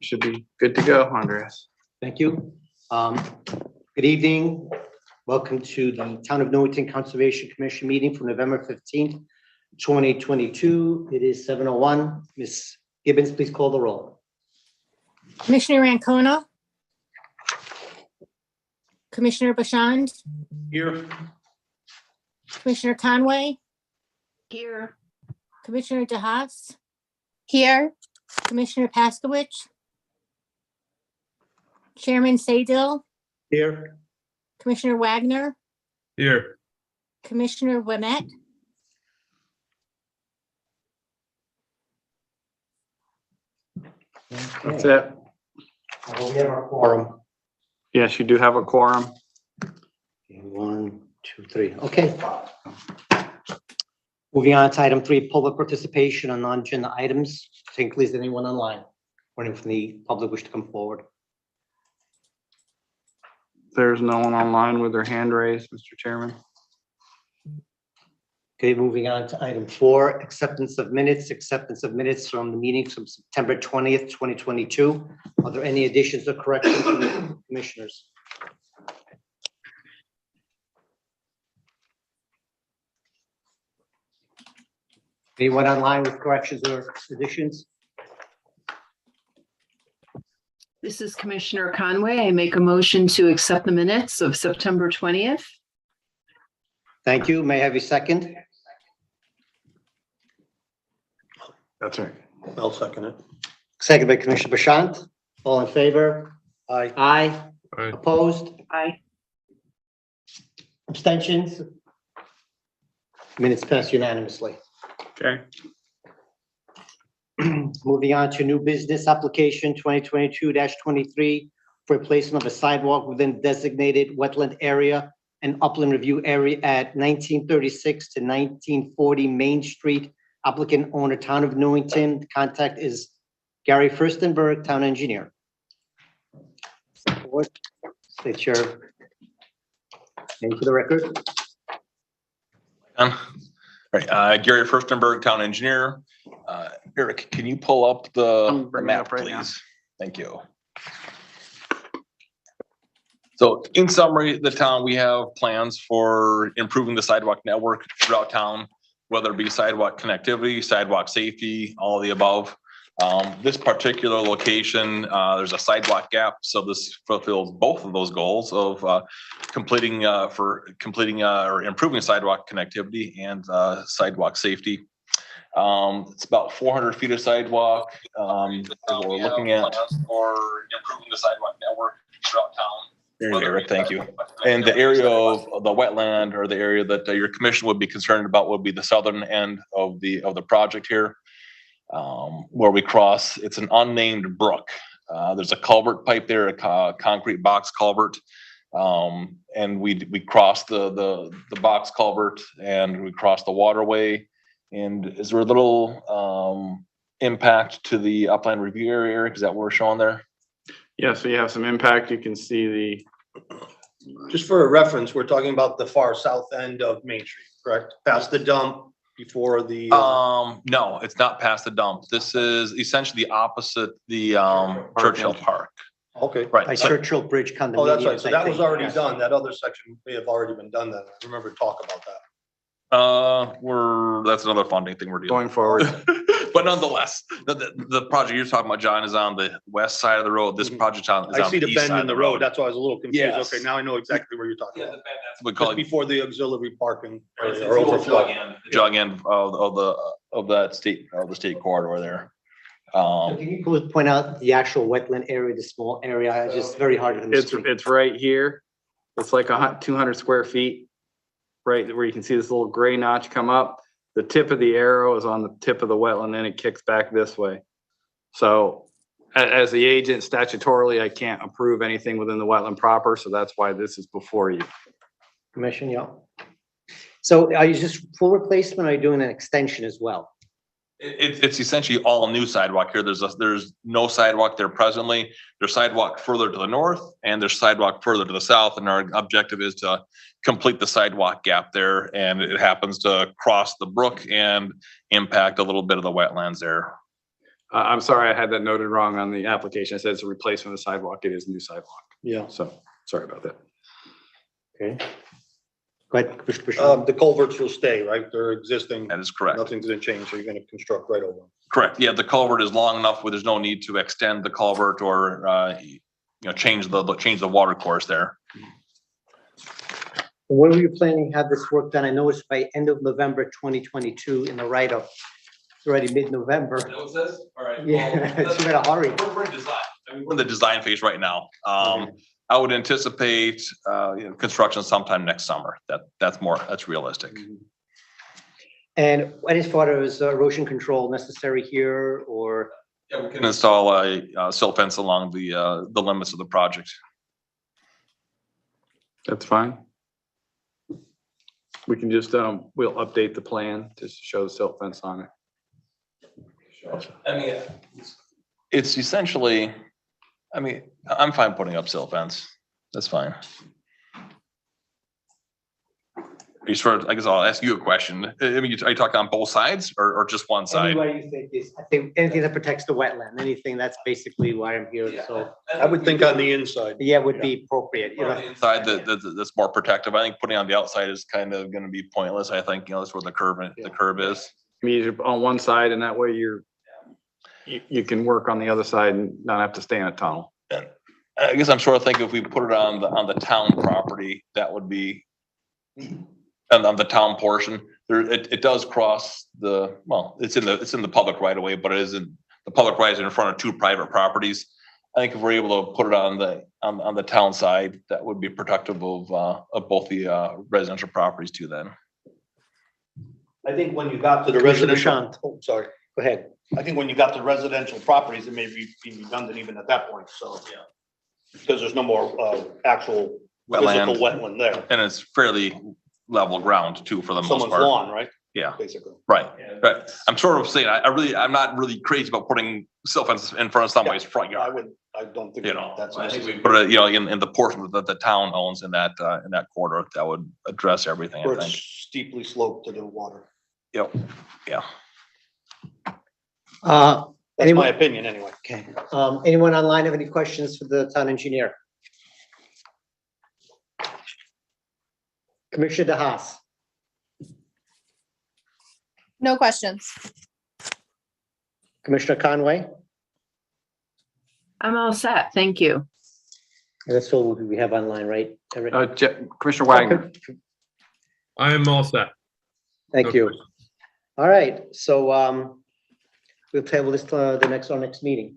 Should be good to go, Andreas. Thank you. Good evening. Welcome to the Town of Newington Conservation Commission meeting for November 15th, 2022. It is 7:01. Ms. Gibbons, please call the roll. Commissioner Ancona. Commissioner Bashand. Here. Commissioner Conway. Here. Commissioner DeHaas. Here. Commissioner Paskowitz. Chairman Saydil. Here. Commissioner Wagner. Here. Commissioner Wemette. That's it. We have our quorum. Yes, you do have a quorum. 1, 2, 3. Okay. Moving on to item 3, public participation on non-agenda items. Think, is anyone online? Or anyone from the public wish to come forward? There's no one online with their hand raised, Mr. Chairman. Okay, moving on to item 4, acceptance of minutes from the meetings from September 20th, 2022. Are there any additions or corrections from the commissioners? Anyone online with corrections or additions? This is Commissioner Conway. I make a motion to accept the minutes of September 20th. Thank you. May I have a second? That's right. I'll second it. Second by Commissioner Bashant. All in favor? Aye. Aye. Aye. Opposed? Aye. Abstentions? Minutes passed unanimously. Okay. Moving on to new business application 2022-23 for replacement of a sidewalk within designated wetland area and upland review area at 1936 to 1940 Main Street. Applicant owner, Town of Newington. Contact is Gary Furstenberg, Town Engineer. State your name for the record. Right, Gary Furstenberg, Town Engineer. Eric, can you pull up the bringing it map, up right now. please? Thank you. So in summary, the town, we have plans for improving the sidewalk network throughout town, whether it be sidewalk connectivity, sidewalk safety, all of the above. This particular location, there's a sidewalk gap, so this fulfills both of those goals of completing or improving sidewalk connectivity and sidewalk safety. It's about 400 feet of sidewalk. We're looking at or improving the sidewalk network throughout town. There you go, Eric, thank you. And the area of the wetland, or the area that your commission would be concerned about, would be the southern end of the project here. Where we cross, it's an unnamed brook. There's a culvert pipe there, a concrete box culvert. And we cross the box culvert, and we cross the waterway. And is there a little impact to the upland review area, Eric? Is that what we're showing there? Yeah, so you have some impact. You can see Just for a reference, we're talking about the far south end of Main Street, correct? Past the dump before the. No, it's not past the dump. This is essentially the opposit the Churchill Park. Okay. Right. By Churchill Bridge condominium. Oh, that's right. So that was already Yes. done. That other section may have already been done then. I remember talk about that. That's another funding thing we're dealing going forward. But nonetheless, the project you're talking about, John, is on the west side of the road. This project is on I see the the east bend side in of the the road. road. That's why I was a little confused. Yes. Okay, now I know exactly where you're talking about. We call Just it before the auxiliary parking Right, area or overflow. jog end of the state corridor there. Can you point out the actual wetland area, the small area? It's just very hard to understand. It's right here. It's like 200 square feet, right where you can see this little gray notch come up. The tip of the arrow is on the tip of the wetland, then it kicks back this way. So as the agent, statutorily, I can't approve anything within the wetland proper, so that's why this is before you. Commission, yeah. So are you just full replacement or are you doing an extension as well? It's essentially all new sidewalk here. There's no sidewalk there presently. There's sidewalk further to the north and there's sidewalk further to the south. And our objective is to complete the sidewalk gap there. And it happens to cross the brook and impact a little bit of the wetlands there. I'm sorry, I had that noted wrong on the application. It says a replacement of the sidewalk. It is a new sidewalk. Yeah. So, sorry about that. Okay. Go ahead, Commissioner Bashir. The culverts will stay, right? They're existing. That is correct. Nothing's gonna change, so you're gonna construct right over them. Correct. Yeah, the culvert is long enough where there's no need to extend the culvert or, change the water course there. When were you planning to have this work done? I know it's by end of November 2022 in the write-up. It's already mid-November. All right. Yeah, it's in a hurry. We're in design. I mean, we're in the design phase right now. I would anticipate, construction sometime next summer. That's realistic. And as far as erosion control necessary here, or? Yeah, we can install a silt fence along the limits of the project. That's fine. We can just, we'll update the plan just to show the silt fence on it. I mean, it's essentially, I'm fine putting up silt fence. That's fine. I guess I'll ask you a question. Are you talking on both sides or just one side? Anyway, you think is, I think anything that protects the wetland, anything, that's basically why I'm here, so. I would think on the inside. Yeah, would be appropriate, you know. Inside that's more protective. I think putting on the outside is kind of gonna be pointless. I think, that's where the curb is. You're on one side and that way you can work on the other side and not have to stay in a tunnel. And I guess I'm sort of thinking if we put it on the town property, that would be, and on the town portion, it does cross it's in the public right of way, but it isn't, the public right is in front of two private properties. I think if we're able to put it on the town side, that would be protective of both the residential properties too then. I think when you got to the Commissioner residential, Bashant. oh, sorry. Go ahead. I think when you got to residential properties, it may be redundant even at that point, so. Yeah. Because there's no more, actual physical wetland there. And it's fairly level ground too, for the most Someone's part. lawn, right? Yeah, Basically. right. I'm sort of saying, I'm not really crazy about putting silt fences in front of somebody's front yard. I don't think that's I think we necessary. put it, in the portion that the town owns in that corridor, that would address everything, Where I it's think. steeply sloped to the water. Yep, yeah. That's Anyone, my opinion anyway. okay, anyone online have any questions for the town engineer? Commissioner DeHaas. No questions. Commissioner Conway? I'm all set. Thank you. That's all we have online, right? Commissioner Wagner. I am all set. Thank you. All right, so we'll table this to our next meeting.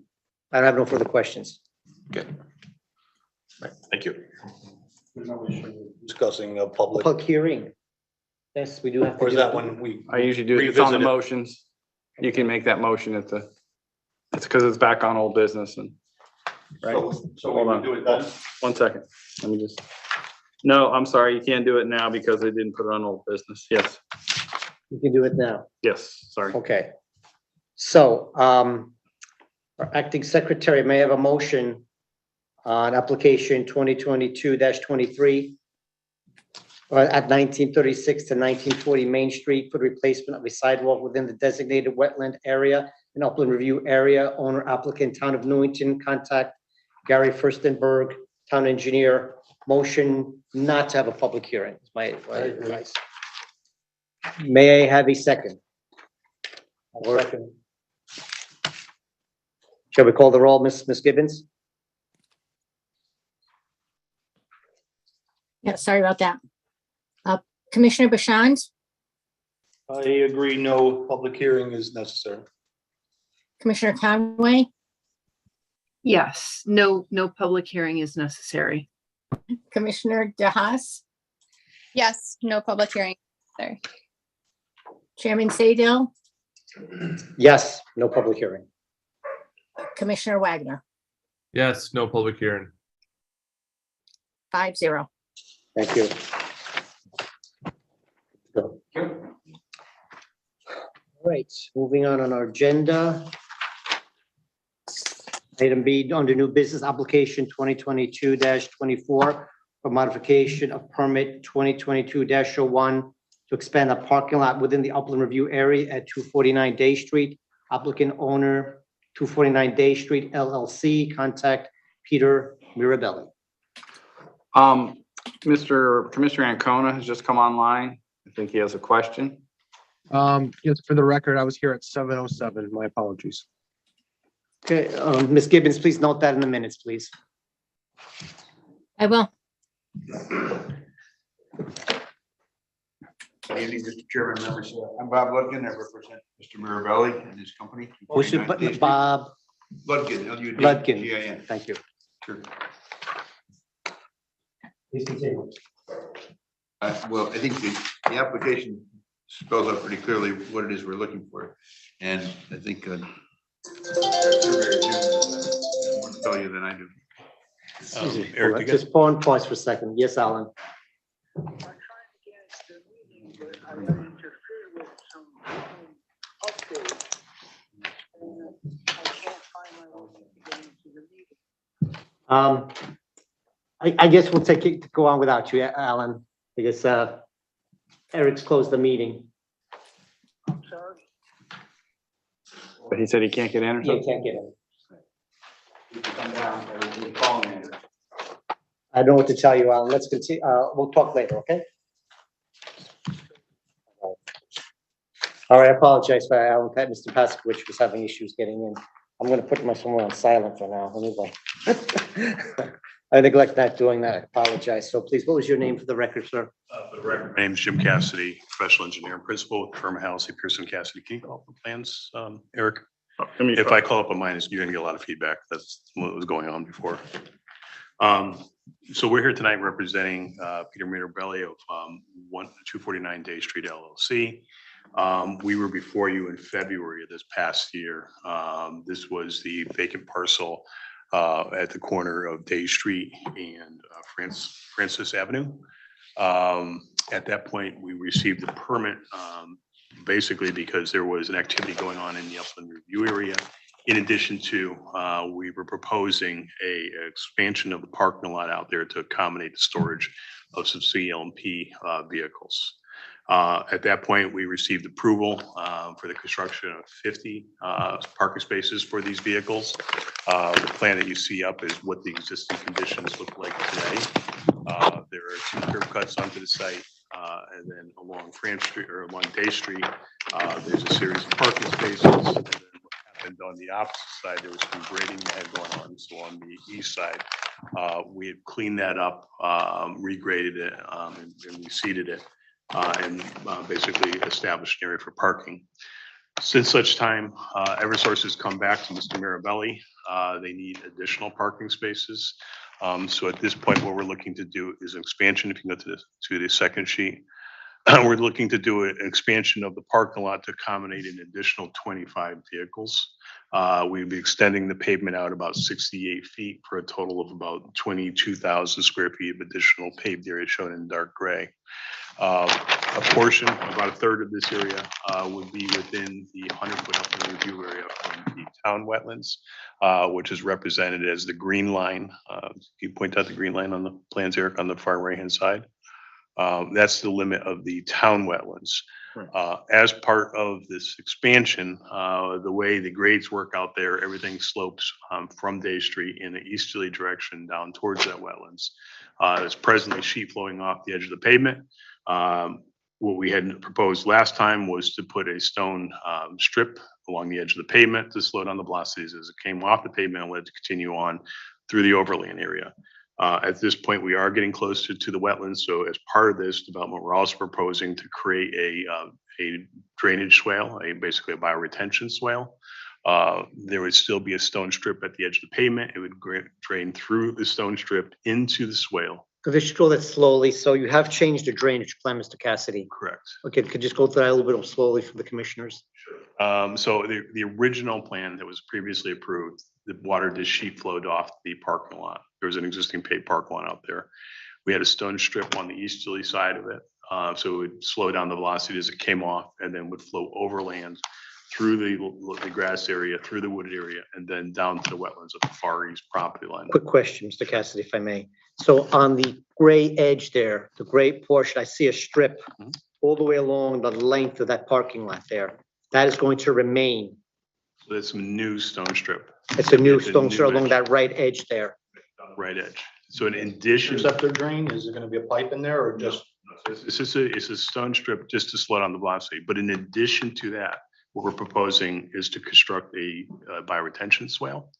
I don't have no further questions. Good. Right, thank you. Discussing a public, Public hearing. Yes, we do have to. or is do that when we? I usually do, it's on the revisit it? motions. You can make that motion it's because it's back on old business and. Right, So Hold we on. would do it then? 1 second. Let me just. No, I'm sorry, you can't do it now because they didn't put it on old business. Yes, You can do it now. yes, sorry. Okay. So, our acting secretary may have a motion on application 2022-23 at 1936 to 1940 Main Street for the replacement of a sidewalk within the designated wetland area and upland review area. Owner applicant, Town of Newington. Contact Gary Furstenberg, town engineer. Motion not to have a public hearing is my advice. May I have a second? Shall we call the roll, Ms. Gibbons? Yeah, sorry about that. Commissioner Bashand, I agree, no public hearing is necessary. Commissioner Conway, Yes, no public hearing is necessary. Commissioner DeHaas, Yes, no public hearing. Sorry. Chairman Saydel, Yes, no public hearing. Commissioner Wagner, Yes, no public hearing. 5-0. Thank you. All right, moving on our agenda. Item B, under new business application 2022-24 for modification of permit 2022-01 to expand a parking lot within the upland review area at 249 Day Street. Applicant owner 249 Day Street LLC. Contact Peter Mirabelli. Mr. Commissioner Ancona has just come online. I think he has a question. Yes, for the record, I was here at 7:07. My apologies. Okay, Ms. Gibbons, please note that in the minutes, please. I will. Good evening, Mr. Chairman, members. I'm Bob Ludgen. I represent Mr. Mirabelli and his company. Who's it, 249 Day Street. Bob Ludgen, L-U-D. Ludgen? G-I-N. Thank you. Sure. Please continue. Well, I think the application spells out pretty clearly what it is we're looking for. And I think more to tell you than I do. Eric, you got- Just pause for a second. Yes, Alan. I guess we'll take it to go on without you, Alan, because Eric's closed the meeting. But he said he can't get in or Yeah, something. can't get in. You can come down, or we can call him in. I don't know what to tell you, Alan. Let's continue. We'll talk later, okay? All right, I apologize for Alan. Mr. Paskowitz was having issues getting in. I'm gonna put my phone on silent for now. Anyway. I neglect not doing that. I apologize. So please, what was your name for the record, sir? For the record, my name is Jim Cassidy, professional engineer and principal with the firm of Halsey, Pearson Cassidy. Can you call up the plans, Eric? If I call up on mine, you're gonna get a lot of feedback. That's what was going on before. So we're here tonight representing Peter Mirabelli of 249 Day Street LLC. We were before you in February of this past year. This was the vacant parcel at the corner of Day Street and Francis Avenue. At that point, we received the permit basically because there was an activity going on in the upland review area. In addition to, we were proposing a expansion of the parking lot out there to accommodate the storage of some CLMP vehicles. At that point, we received approval for the construction of 50 parking spaces for these vehicles. The plan that you see up is what the existing conditions look like today. There are 2 curb cuts onto the site, and then along France Street or along Day Street, there's a series of parking spaces. And then what happened on the opposite side, there was some grading that had going on. So on the east side, we had cleaned that up, regraded it, and we seeded it. And basically established an area for parking. Since such time, Eversource has come back to Mr. Mirabelli. They need additional parking spaces. So at this point, what we're looking to do is an expansion. If you go to the second sheet, we're looking to do an expansion of the parking lot to accommodate an additional 25 vehicles. We'd be extending the pavement out about 68 feet for a total of about 22,000 square feet of additional paved area shown in dark gray. A portion, about a third of this area, would be within the 100-foot upland review area from the town wetlands, which is represented as the green line. Can you point out the green line on the plans, Eric, on the far right-hand side? That's the limit of the town wetlands. As part of this expansion, the way the grades work out there, everything slopes from Day Street in an easterly direction down towards that wetlands. There's presently sheet flowing off the edge of the pavement. What we had proposed last time was to put a stone strip along the edge of the pavement to slow down the velocities as it came off the pavement and let it continue on through the overland area. At this point, we are getting closer to the wetlands. So as part of this development, we're also proposing to create a drainage swale, basically a bioretention swale. There would still be a stone strip at the edge of the pavement. It would drain through the stone strip into the swale. Could you scroll that slowly? So you have changed the drainage plan, Mr. Cassidy. Correct. Okay, could you just go through that a little bit slowly for the commissioners? So the original plan that was previously approved, the water just sheet flowed off the parking lot. There was an existing paved parking lot out there. We had a stone strip on the easterly side of it. So it would slow down the velocity as it came off and then would flow overland through the grass area, through the wooded area, and then down to the wetlands of the far east property line. Quick question, Mr. Cassidy, if I may. So on the gray edge there, the gray portion, I see a strip all the way along the length of that parking lot there. That is going to remain So that's some new stone strip, It's a new It's a stone new strip along edge. that right edge there. right edge. So in addition, Interceptor drain, is there gonna be a pipe in there or just? it's a stone strip just to slow down the velocity. But in addition to that, what we're proposing is to construct a bioretention swale.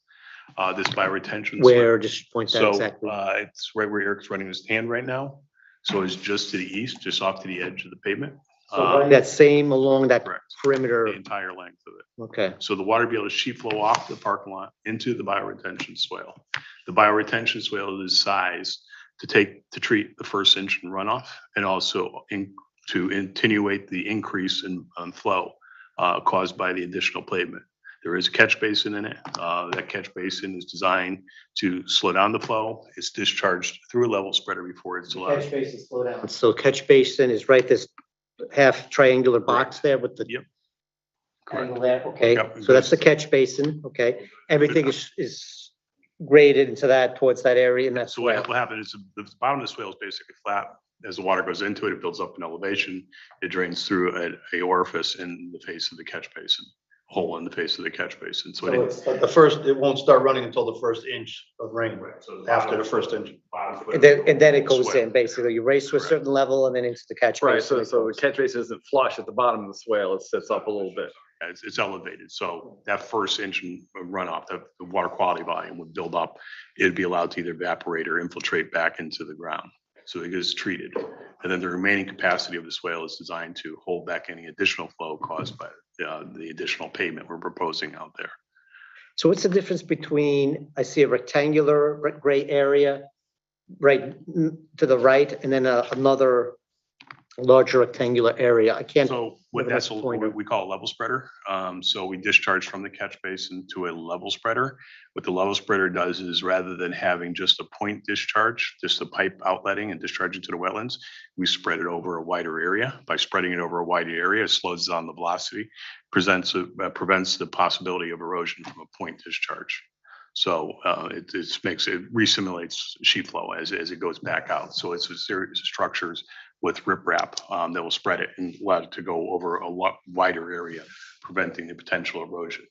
This bioretention. Where, just point that So exactly. it's right where Eric's running his hand right now. So it's just to the east, just off to the edge of the pavement. That same along that Correct. perimeter. The entire length of it. Okay. So the water will be able to sheet flow off the parking lot into the bioretention swale. The bioretention swale is sized to treat the first inch in runoff and also to attenuate the increase in flow caused by the additional pavement. There is a catch basin in it. That catch basin is designed to slow down the flow. It's discharged through a level spreader before it's allowed. Catch basin, slow down. So catch basin is right this half triangular box there with the. Yep. Angle there, okay, Yep, it so that's the goes- catch basin, okay, everything is graded into that, towards that area, and that's So where. what happened is the bottom of the swale is basically flat. As the water goes into it, it builds up an elevation. It drains through a orifice in the face of the catch basin, hole in the face of the catch basin. So But the first, it won't start running until the first inch of rain, after the first inch. And then it goes in, basically, you raise to a certain level and then into the catch Right, basin. so the catch basin isn't flush at the bottom of the swale, it sits up a little bit. it's elevated. So that first inch in runoff, the water quality volume would build up. It'd be allowed to either evaporate or infiltrate back into the ground. So it gets treated. And then the remaining capacity of the swale is designed to hold back any additional flow caused by the additional pavement we're proposing out there. So what's the difference between, I see a rectangular gray area right to the right, and then another larger rectangular area, I can't. So what Maybe that's that's the point. what we call a level spreader. So we discharge from the catch basin to a level spreader. What the level spreader does is rather than having just a point discharge, just a pipe outletting and discharging to the wetlands, we spread it over a wider area. By spreading it over a wider area, it slows down the velocity, prevents the possibility of erosion from a point discharge. So it resimulates sheet flow as it goes back out. So it's a series of structures with riprap that will spread it and allow it to go over a lot wider area, preventing the potential erosion.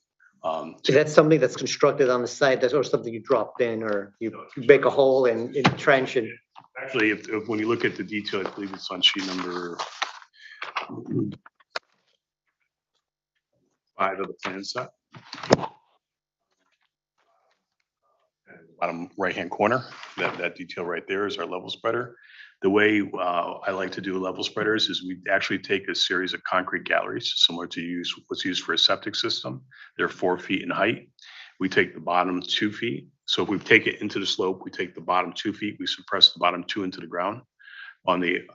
Is that something that's constructed on the site, or something you dropped in, or you make a hole and trench and? Actually, if when you look at the detail, I believe it's on sheet number 5 of the plan set. Bottom right-hand corner, that detail right there is our level spreader. The way I like to do level spreaders is we actually take a series of concrete galleries, similar to what's used for a septic system. They're 4 feet in height. We take the bottom 2 feet. So if we take it into the slope, we take the bottom 2 feet, we suppress the bottom 2 into the ground. On the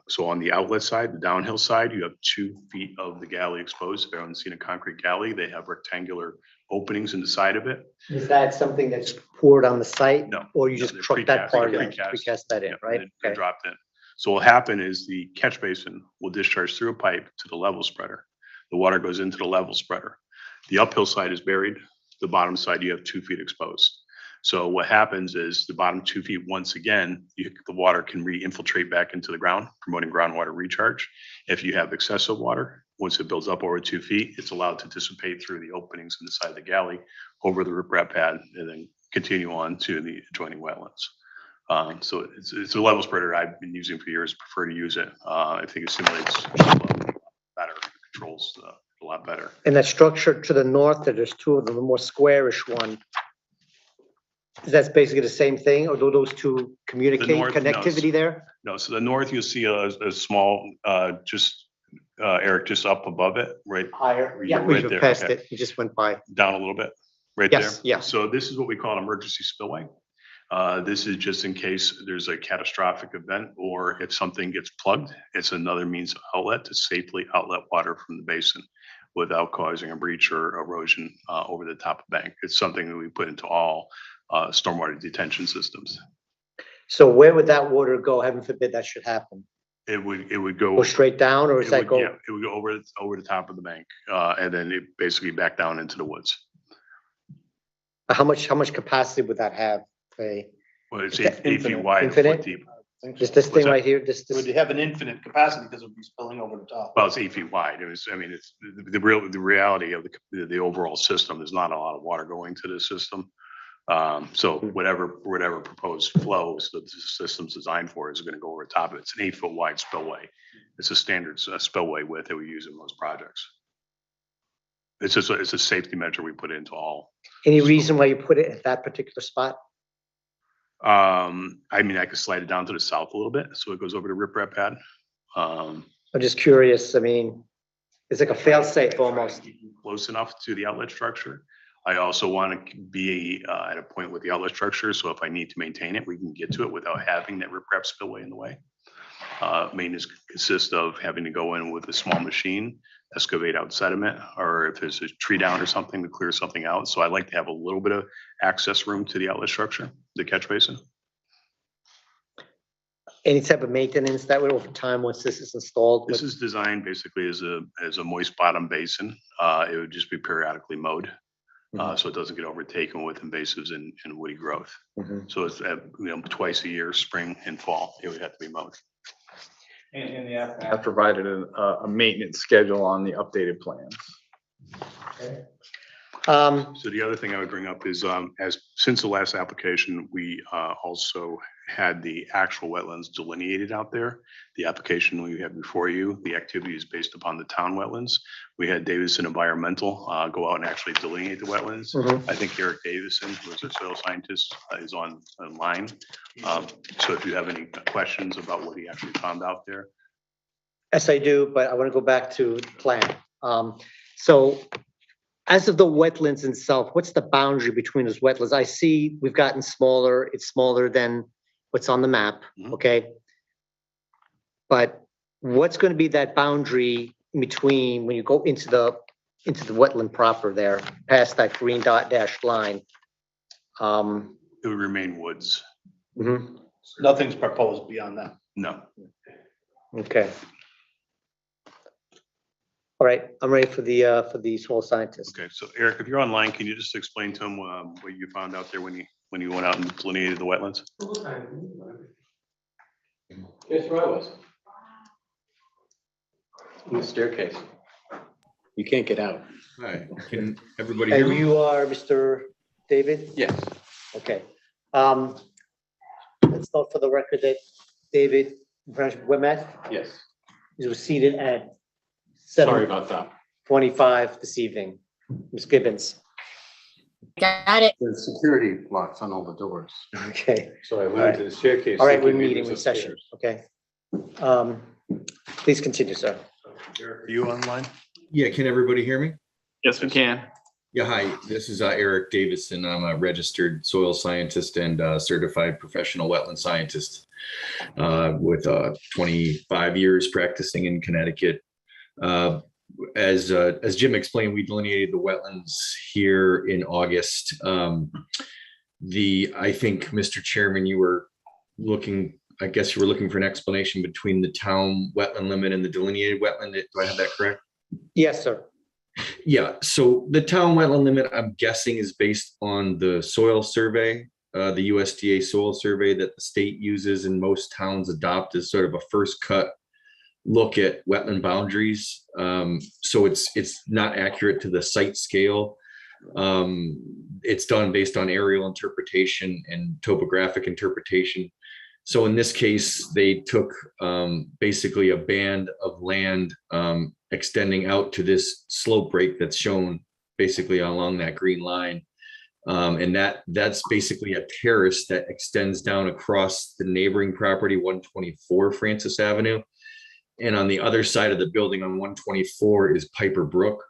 outlet side, the downhill side, you have 2 feet of the galley exposed. If you haven't seen a concrete galley, they have rectangular openings in the side of it. Is that something that's poured on the site? No, Or you no, just they're truck that precast, part they're in, precast. precast that in, Yep, right? they're Okay. dropped in. So what'll happen is the catch basin will discharge through a pipe to the level spreader. The water goes into the level spreader. The uphill side is buried. The bottom side, you have 2 feet exposed. So what happens is the bottom 2 feet, once again, the water can re-infiltrate back into the ground, promoting groundwater recharge. If you have excessive water, once it builds up over 2 feet, it's allowed to dissipate through the openings in the side of the galley over the riprap pad and then continue on to the adjoining wetlands. So it's a level spreader I've been using for years, prefer to use it. I think it simulates better, controls a lot better. And that structure to the north, there's 2 of them, the more squarish one. Is that basically the same thing, or do those two communicate, north, no, connectivity there? No, so the north, you'll see a small, Eric, just up above it, right Higher, You're yeah, we right just there, passed okay. it, we just went by. down a little bit, right there. Yes, yeah. So this is what we call an emergency spillway. This is just in case there's a catastrophic event or if something gets plugged, it's another means of outlet to safely outlet water from the basin without causing a breach or erosion over the top of the bank. It's something that we put into all stormwater detention systems. So where would that water go? Heaven forbid that should happen. It would go. Go straight down, or is that Yeah, go? it would go over the top of the bank, and then it basically back down into the woods. How much capacity would that have? Say, Well, it's Is that 8 feet infinite? wide, a Infinite? foot deep. Just this thing right here, It would have an infinite capacity because it would be spilling over the top. Well, it's 8 feet wide. It was, I mean, it's the reality of the overall system, there's not a lot of water going to this system. So whatever proposed flows that the system's designed for is gonna go over the top of it. It's an 8 foot wide spillway. It's a standard spillway width that we use in most projects. It's a safety measure we put into all. Any reason why you put it at that particular spot? I mean, I could slide it down to the south a little bit, so it goes over the riprap pad. I'm just curious. I mean, it's like a fail safe almost. Close enough to the outlet structure. I also want to be at a point with the outlet structure, so if I need to maintain it, we can get to it without having that riprap spillway in the way. Maintenance consists of having to go in with a small machine, excavate out sediment, or if there's a tree down or something, to clear something out. So I like to have a little bit of access room to the outlet structure, the catch basin. Any type of maintenance that would over time, once this is installed? This is designed basically as a moist bottom basin. It would just be periodically mowed. So it doesn't get overtaken with invasives and woody growth. So it's twice a year, spring and fall, it would have to be mowed. And the applicant provided a maintenance schedule on the updated plans. So the other thing I would bring up is, since the last application, we also had the actual wetlands delineated out there. The application we had before you, the activity is based upon the town wetlands. We had Davison Environmental go out and actually delineate the wetlands. I think Eric Davison, who is a soil scientist, is online. So if you have any questions about what he actually found out there. Yes, I do, but I want to go back to the plan. So as of the wetlands itself, what's the boundary between those wetlands? I see we've gotten smaller. It's smaller than what's on the map, okay? But what's going to be that boundary in between when you go into the wetland proper there, past that green dot dashed line? It would remain woods. Nothing's proposed beyond that. No. Okay. All right, I'm ready for the soil scientist. Okay, so Eric, if you're online, can you just explain to him what you found out there when you went out and delineated the wetlands? Guess where I was? In the staircase. You can't get out. Hi, can everybody And hear me? you are Mr. David? Yes. Okay. Let's note for the record that David Wimet Yes. is seated at Sorry about that. 7:25 this evening. Ms. Gibbons. Got it. There's security locks on all the doors. Okay. So I went to the staircase. All right, we're thinking maybe meeting it in was session. upstairs. Okay. Please continue, sir. Are you online? Yeah, can everybody hear me? Yes, we can. Yeah, hi, this is Eric Davison. I'm a registered soil scientist and certified professional wetland scientist with 25 years practicing in Connecticut. As Jim explained, we delineated the wetlands here in August. I think, Mr. Chairman, you were looking, I guess you were looking for an explanation between the town wetland limit and the delineated wetland. Do I have that correct? Yes, sir. Yeah, so the town wetland limit, I'm guessing, is based on the soil survey, the USDA soil survey that the state uses and most towns adopt as sort of a first cut look at wetland boundaries. So it's not accurate to the site scale. It's done based on aerial interpretation and topographic interpretation. So in this case, they took basically a band of land extending out to this slope break that's shown basically along that green line. And that's basically a terrace that extends down across the neighboring property, 124 Francis Avenue. And on the other side of the building on 124 is Piper Brook.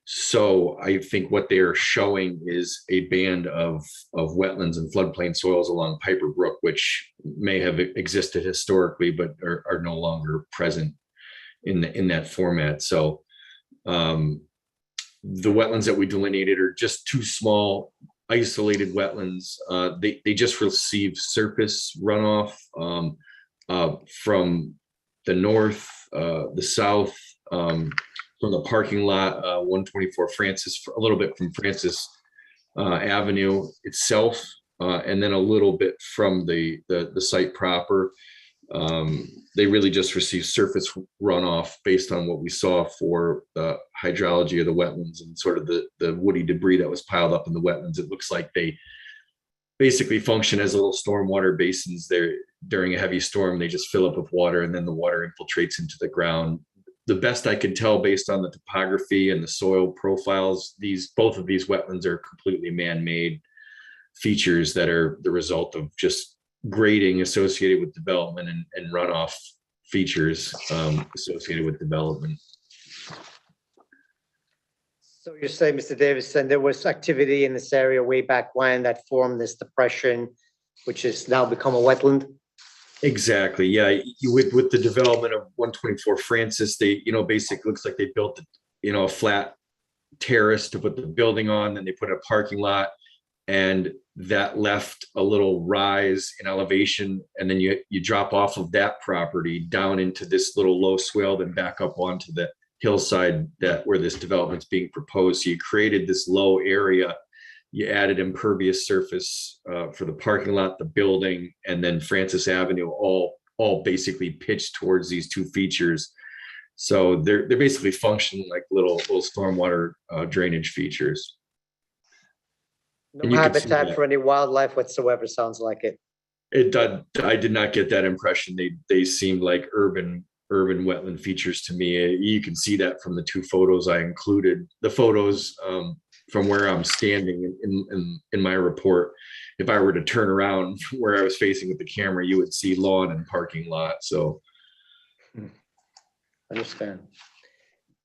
So I think what they are showing is a band of wetlands and floodplain soils along Piper Brook, which may have existed historically, but are no longer present in that format. So the wetlands that we delineated are just two small isolated wetlands. They just receive surface runoff from the north, the south, from the parking lot, 124 Francis, a little bit from Francis Avenue itself. and then a little bit from the site proper. They really just receive surface runoff based on what we saw for the hydrology of the wetlands and sort of the woody debris that was piled up in the wetlands. It looks like they basically function as little stormwater basins there. During a heavy storm, they just fill up with water and then the water infiltrates into the ground. The best I can tell based on the topography and the soil profiles, both of these wetlands are completely man-made features that are the result of just grading associated with development and runoff features associated with development. So you're saying, Mr. Davidson, there was activity in this area way back when that formed this depression, which has now become a wetland? Exactly. Yeah. With the development of 124 Francis, they, basically looks like they built, a flat terrace to put the building on, then they put a parking lot, and that left a little rise in elevation. And then you drop off of that property down into this little low swale, then back up onto the hillside where this development's being proposed. So you created this low area. You added impervious surface for the parking lot, the building, and then Francis Avenue, all basically pitched towards these two features. So they're basically functioning like little stormwater drainage features. No habitat for any wildlife whatsoever, sounds like it. I did not get that impression. They seemed like urban wetland features to me. You can see that from the two photos I included. The photos from where I'm standing in my report. If I were to turn around where I was facing with the camera, you would see lawn and parking lot. So, Understand.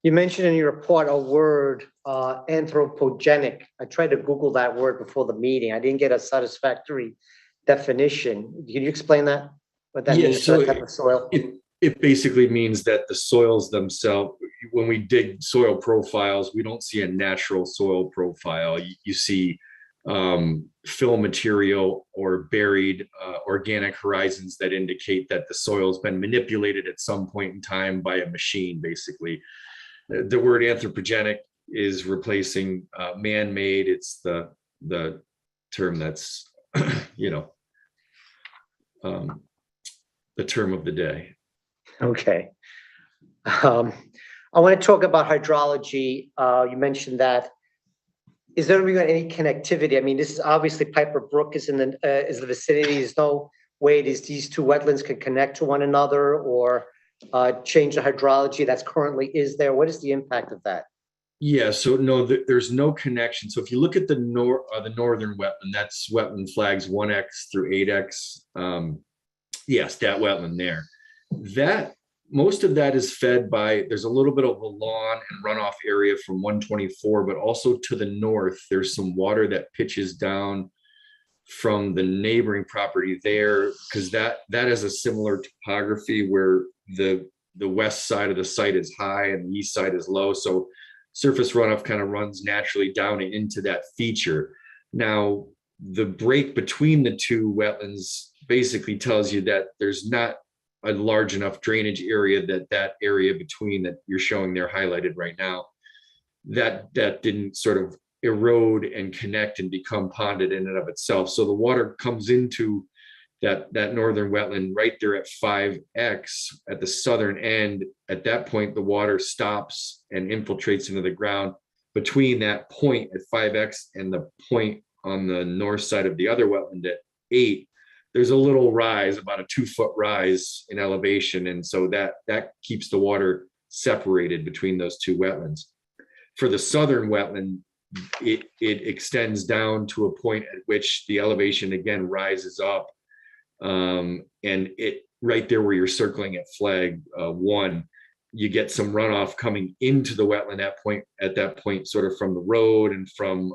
You mentioned in your report a word, anthropogenic. I tried to Google that word before the meeting. I didn't get a satisfactory definition. Can you explain that? What that means for that type of soil? It basically means that the soils themselves, when we dig soil profiles, we don't see a natural soil profile. You see fill material or buried organic horizons that indicate that the soil's been manipulated at some point in time by a machine, basically. The word anthropogenic is replacing man-made. It's the term that's, the term of the day. Okay. I want to talk about hydrology. You mentioned that. Is there any connectivity? I mean, this is obviously Piper Brook is in the vicinity. There's no way these two wetlands can connect to one another or change the hydrology that's currently is there. What is the impact of that? Yeah, so no, there's no connection. So if you look at the northern wetland, that's wetland flags 1X through 8X. Yes, that wetland there. That most of that is fed by, there's a little bit of a lawn and runoff area from 124, but also to the north, there's some water that pitches down from the neighboring property there, because that is a similar topography where the west side of the site is high and the east side is low. So surface runoff kind of runs naturally down into that feature. Now, the break between the two wetlands basically tells you that there's not a large enough drainage area that area between that you're showing there highlighted right now, that didn't sort of erode and connect and become ponded in and of itself. So the water comes into that northern wetland right there at 5X at the southern end. At that point, the water stops and infiltrates into the ground. Between that point at 5X and the point on the north side of the other wetland at 8, there's a little rise, about a 2-foot rise in elevation. And so that keeps the water separated between those two wetlands. For the southern wetland, it extends down to a point at which the elevation again rises up. And it right there where you're circling at flag 1, you get some runoff coming into the wetland at that point, sort of from the road and from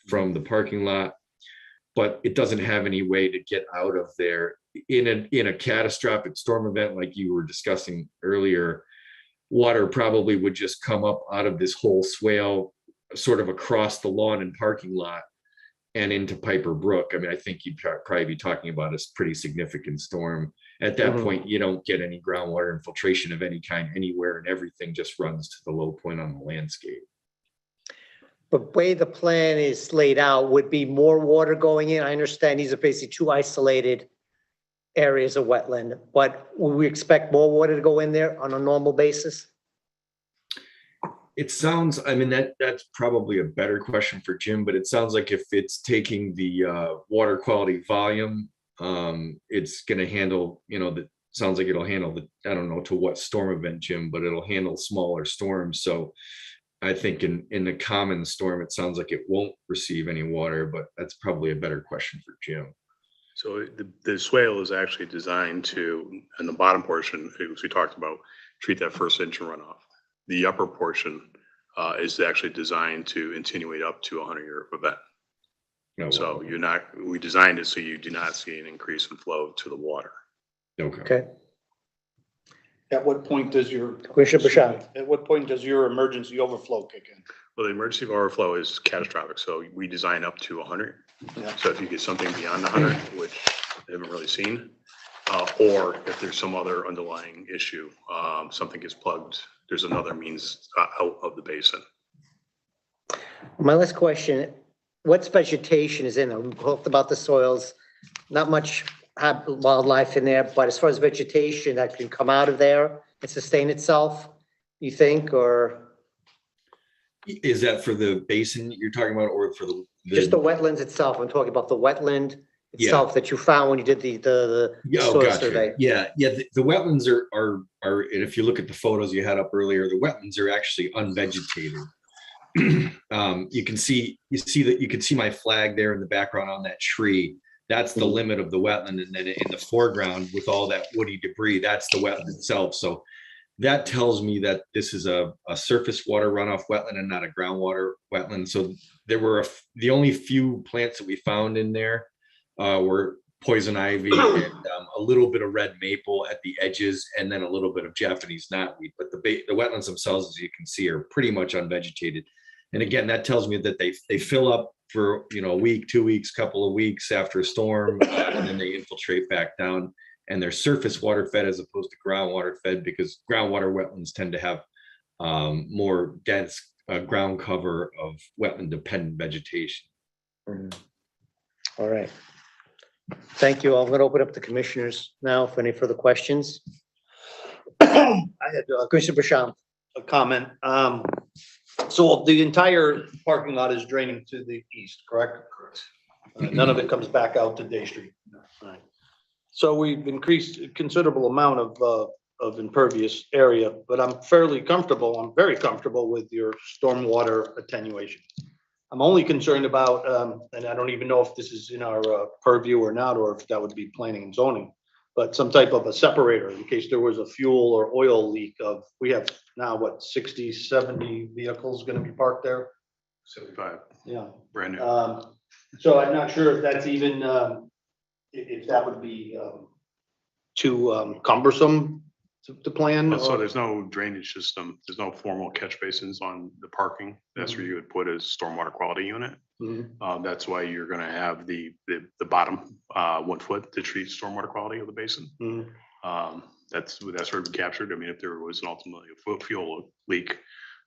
the parking lot. But it doesn't have any way to get out of there. In a catastrophic storm event like you were discussing earlier, water probably would just come up out of this whole swale, sort of across the lawn and parking lot and into Piper Brook. I mean, I think you'd probably be talking about a pretty significant storm. At that point, you don't get any groundwater infiltration of any kind anywhere, and everything just runs to the low point on the landscape. But way the plan is laid out would be more water going in. I understand these are basically two isolated areas of wetland, but will we expect more water to go in there on a normal basis? It sounds, I mean, that's probably a better question for Jim, but it sounds like if it's taking the water quality volume, it's gonna handle, sounds like it'll handle I don't know to what storm event, Jim, but it'll handle smaller storms. So I think in the common storm, it sounds like it won't receive any water, but that's probably a better question for Jim. So the swale is actually designed to, in the bottom portion, as we talked about, treat that first inch of runoff. The upper portion is actually designed to insinuate up to a 100-year event. So we designed it so you do not see an increase in flow to the water. Okay. At what point does your Commissioner Bashan? At what point does your emergency overflow kick in? Well, the emergency overflow is catastrophic, so we design up to 100. Yeah. So if you get something beyond 100, which I haven't really seen, or if there's some other underlying issue, something gets plugged, there's another means out of the basin. My last question, what vegetation is in there? We talked about the soils, not much wildlife in there, but as far as vegetation that can come out of there and sustain itself, you think, or? Is that for the basin you're talking about, or for the Just the wetlands itself? I'm talking about the wetland itself that you found when you did the soil survey. Yeah. The wetlands are, and if you look at the photos you had up earlier, the wetlands are actually unvegetated. You can see my flag there in the background on that tree. That's the limit of the wetland, and then in the foreground with all that woody debris, that's the wetland itself. So that tells me that this is a surface water runoff wetland and not a groundwater wetland. So there were the only few plants that we found in there were poison ivy and a little bit of red maple at the edges, and then a little bit of Japanese knotweed. But the wetlands themselves, as you can see, are pretty much unvegetated. And again, that tells me that they fill up for a week, 2 weeks, couple of weeks after a storm, and then they infiltrate back down. And they're surface water fed as opposed to groundwater fed, because groundwater wetlands tend to have more dense ground cover of wetland dependent vegetation. All right. Thank you. I'm going to open up the commissioners now for any further questions. I had Commissioner Bashan. a comment. So the entire parking lot is draining to the east, correct? Correct. None of it comes back out to Day Street. Right. So we've increased a considerable amount of impervious area, but I'm very comfortable with your stormwater attenuation. I'm only concerned about, and I don't even know if this is in our purview or not, or if that would be planning and zoning, but some type of a separator in case there was a fuel or oil leak we have now, what, 60, 70 vehicles going to be parked there? 75. Yeah. Brand new. So I'm not sure if that's even, if that would be too cumbersome to plan. So there's no drainage system. There's no formal catch basins on the parking. That's where you would put a stormwater quality unit. That's why you're going to have the bottom 1 foot to treat stormwater quality of the basin. That's sort of captured. I mean, if there was ultimately a fuel leak,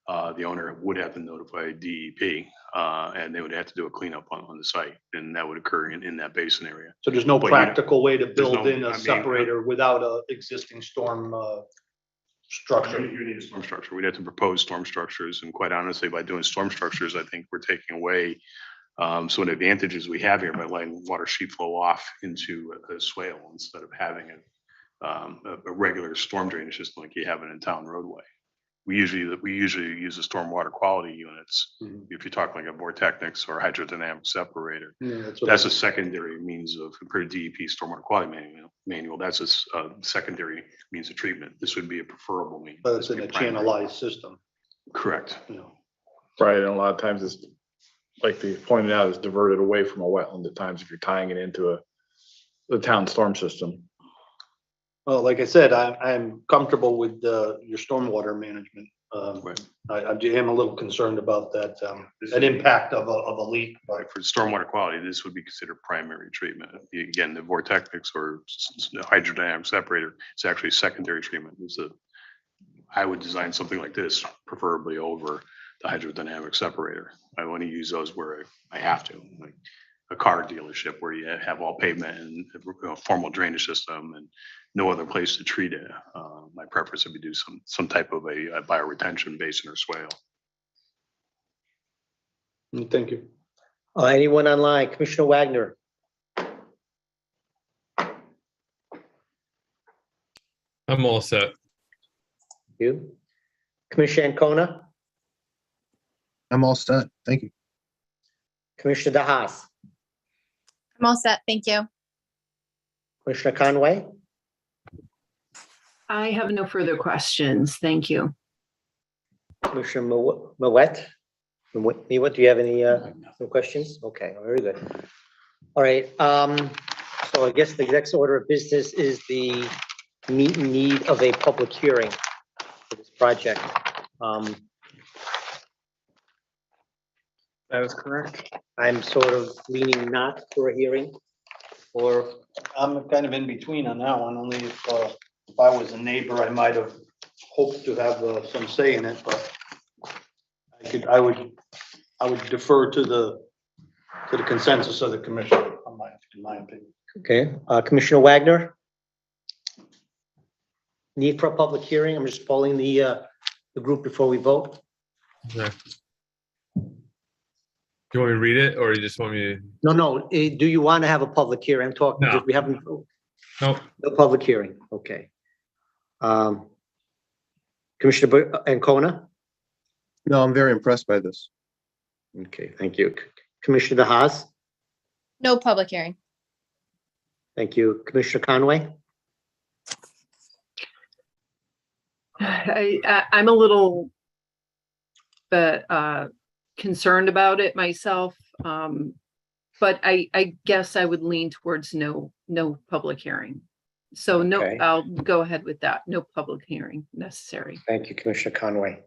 the owner would have to notify DEP, and they would have to do a cleanup on the site, and that would occur in that basin area. So there's no practical way to build no- in I a mean, separator without a existing storm structure. You need a storm structure. We'd have to propose storm structures, and quite honestly, by doing storm structures, I think we're taking away some of the advantages we have here by letting water sheet flow off into a swale instead of having a regular storm drainage system like you have in a town roadway. We usually use the stormwater quality units. If you talk like a Vortechnics or hydrodynamic separator, that's a secondary means of, compared to DEP stormwater quality manual. That's a secondary means of treatment. This would be a preferable means. But it's in a channelized system. Correct. Right, and a lot of times it's, like they pointed out, is diverted away from a wetland at times if you're tying it into the town storm system. Well, like I said, I'm comfortable with your stormwater management. I am a little concerned about that impact of a leak. But for stormwater quality, this would be considered primary treatment. Again, the Vortechnics or hydrodynamic separator, it's actually secondary treatment. I would design something like this preferably over the hydrodynamic separator. I only use those where I have to, like a car dealership where you have all pavement and a formal drainage system and no other place to treat it. My preference would be do some type of a bioretention basin or swale. Thank you. Anyone online? Commissioner Wagner? I'm all set. You? Commissioner Ancona? I'm all set. Thank you. Commissioner DeHaas? I'm all set. Thank you. Commissioner Conway? I have no further questions. Thank you. Commissioner Moet? Do you have any some questions? Okay, very good. All right, so I guess the next order of business is the meet and need of a public hearing for this project. That is correct. I'm sort of leaning not for a hearing, or I'm kind of in between on that one, only if I was a neighbor, I might have hoped to have some say in it, but I would defer to the consensus of the commission, in my opinion. okay, Commissioner Wagner? Need for a public hearing? I'm just polling the group before we vote. Okay. Do you want me to read it or you just want me to? No, do you want to have a public hearing? I'm talking, No. we haven't, Nope. no public hearing, okay. Commissioner Ancona? No, I'm very impressed by this. Okay, thank you. Commissioner DeHaas? No public hearing. Thank you. Commissioner Conway? I'm a little bit concerned about it myself. But I guess I would lean towards no public hearing. So no, Okay. I'll go ahead with that. No public hearing necessary. Thank you, Commissioner Conway.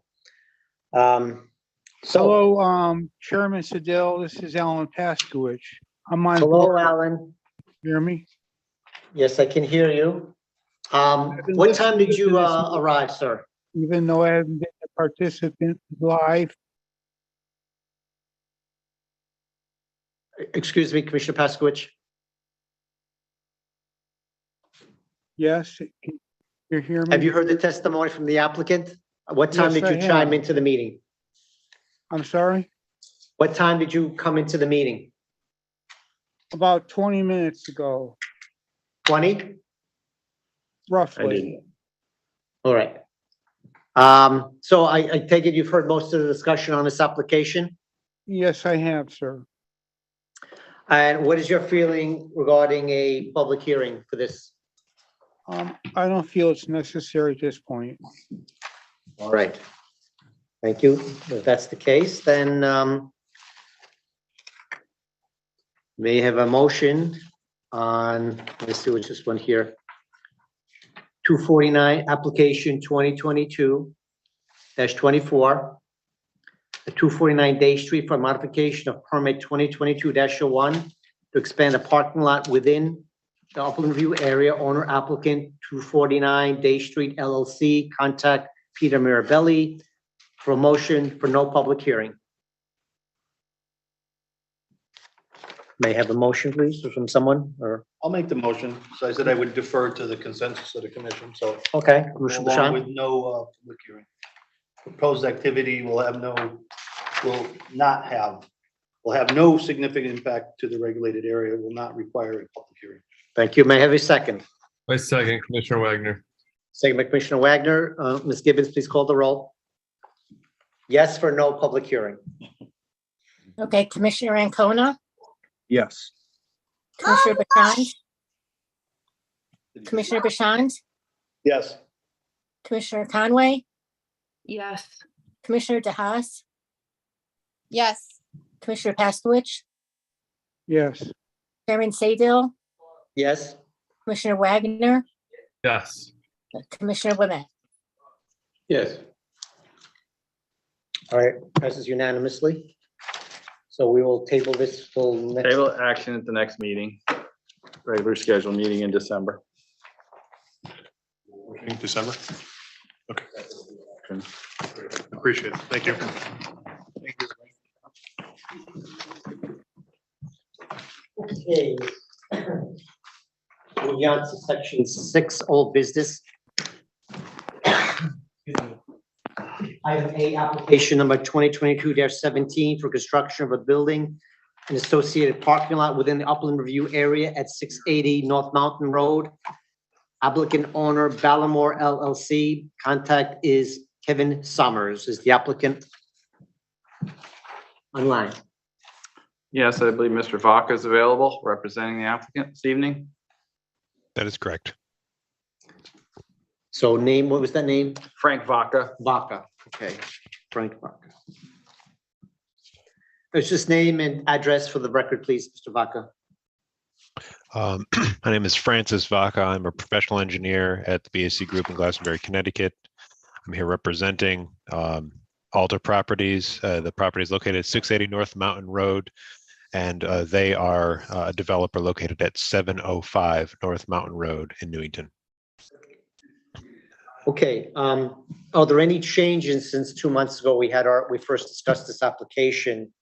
Hello, Chairman Sedil, this is Alan Paskowitz. I'm on. Hello, board. Alan. Hear me? Yes, I can hear you. What time did you arrive, sir? Even though I haven't been a participant live, Excuse me, Commissioner Paskowitz? yes, can you hear me? Have you heard the testimony from the applicant? What time Yes, did you I chime have. into the meeting? I'm sorry, What time did you come into the meeting? about 20 minutes ago, 20? roughly. All right. So I take it you've heard most of the discussion on this application? Yes, I have, sir. And what is your feeling regarding a public hearing for this? I don't feel it's necessary at this point. All right. Thank you. If that's the case, then may have a motion on, let's see, what's this one here? 249, application 2022-24. A 249 Day Street for modification of permit 2022-01 to expand a parking lot within the Upland View area. Owner applicant 249 Day Street LLC. Contact Peter Mirabelli for a motion for no public hearing. May I have a motion, please, from someone, or, I'll make the motion. So I said I would defer to the consensus of the commission, so. okay, Commissioner Along Bashan? with no public hearing. Proposed activity will have no significant impact to the regulated area, will not require a public hearing. Thank you. May I have a second? My second, Commissioner Wagner. Second by Commissioner Wagner. Ms. Gibbons, please call the roll. Yes for no public hearing. Okay, Commissioner Ancona, Yes. Commissioner Bertrand, Commissioner Bertrand, Yes. Commissioner Conway, Yes. Commissioner DeHaas, Yes. Commissioner Paskowitz, Yes, Chairman Sadil, Yes? Commissioner Wagner, Yes. Commissioner Wimett. Yes. All right, passes unanimously. So we will table this till next. Table action at the next meeting, regular scheduled meeting in December. December? Okay. Appreciate it. Thank you. Okay. Moving on to section 6, old business. Item A, application number 2022-17 for construction of a building and associated parking lot within the upland review area at 680 North Mountain Road. Applicant owner Ballamore LLC. Contact is Kevin Summers. Is the applicant online? Yes, I believe Mr. Vaca is available, representing the applicant this evening. That is correct. So name, what was that name? Frank Vaca. Vaca, okay, Frank Vaca. It's just name and address for the record, please, Mr. Vaca. My name is Francis Vaca. I'm a professional engineer at the BAC Group in Glastonbury, Connecticut. I'm here representing Alta Properties. The property is located at 680 North Mountain Road, and they are a developer located at 705 North Mountain Road in Newington. Okay, are there any changes since 2 months ago we first discussed this application?